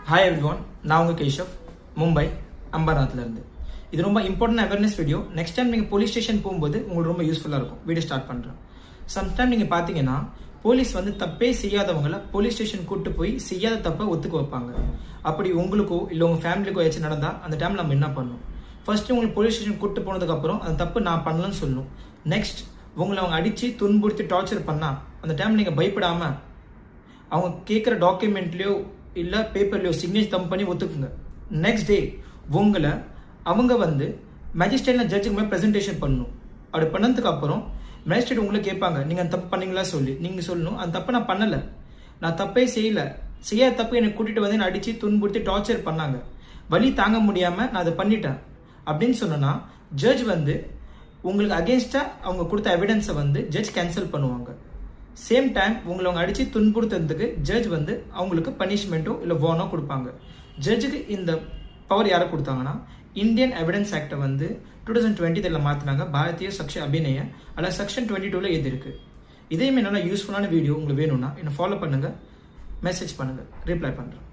Hi everyone, நான் உங்கள் கேஷவ், மும்பை அம்பர்நாத்லேருந்து. இது ரொம்ப important awareness video. Next time நீங்கள் போலீஸ் ஸ்டேஷன் போகும்போது உங்களுக்கு ரொம்ப யூஸ்ஃபுல்லாக இருக்கும். வீடியோ ஸ்டார்ட் பண்ணுறேன். சம்டைம் நீங்கள் பார்த்தீங்கன்னா போலீஸ் தப்பே செய்யாதவங்களை போலீஸ் ஸ்டேஷன் கூட்டு போய் செய்யாத தப்பை ஒத்துக்க வைப்பாங்க. அப்படி உங்களுக்கோ இல்லை உங்கள் ஃபேமிலிக்கோ ஏதாச்சும் நடந்தால் அந்த டைம் நம்ம என்ன பண்ணணும்? ஃபர்ஸ்ட் உங்களுக்கு போலீஸ் ஸ்டேஷன் கூட்டு போனதுக்கப்புறம் அந்த தப்பு நான் பண்ணலன்னு சொல்லணும். நெக்ஸ்ட் உங்களை அவங்க அடித்து துன்புறுத்தி டார்ச்சர் பண்ணால் அந்த டைம் நீங்கள் பயப்படாமல் அவங்க கேட்குற டாக்குமெண்ட்லேயோ இல்லை பேப்பர்லையோ சிக்னேச்சர் தம் பண்ணி ஒத்துக்குங்க. நெக்ஸ்ட் டே உங்களை அவங்க மேஜிஸ்ட்ரேட்ல ஜட்ஜுக்கு மேலே ப்ரெசன்டேஷன் பண்ணணும். அப்படி பண்ணதுக்கு அப்புறம் மேஜிஸ்ட்ரேட் உங்களை கேட்பாங்க, நீங்கள் அந்த தப்பு பண்ணீங்களா சொல்லி. நீங்கள் சொல்லணும், அந்த தப்பை நான் பண்ணலை, நான் தப்பே செய்யலை, செய்யாத தப்பு என்னை கூட்டிகிட்டு என்னை அடித்து துன்புறுத்தி டார்ச்சர் பண்ணாங்க, வலி தாங்க முடியாமல் நான் அதை பண்ணிட்டேன் அப்படின்னு சொன்னோன்னா ஜட்ஜ் உங்களுக்கு அகேன்ஸ்டாக அவங்க கொடுத்த எவிடன்ஸை ஜட்ஜ் கேன்சல் பண்ணுவாங்க. சேம் டைம் உங்களை அவங்க அடித்து துன்புறுத்துறதுக்கு ஜட்ஜ் அவங்களுக்கு பனிஷ்மெண்ட்டோ இல்லை வார்னோ கொடுப்பாங்க. ஜட்ஜுக்கு இந்த பவர் யாரை கொடுத்தாங்கன்னா இந்தியன் எவிடன்ஸ் ஆக்டை 2020 மாற்றினாங்க. பாரதிய சக்ஷ அபிநய அதில் செக்ஷன் 22 இது இருக்குது. இதேமே நல்லா யூஸ்ஃபுல்லான வீடியோ உங்களுக்கு வேணும்னா என்னை ஃபாலோ பண்ணுங்கள், மெசேஜ் பண்ணுங்கள், ரிப்ளை பண்ணுறேன்.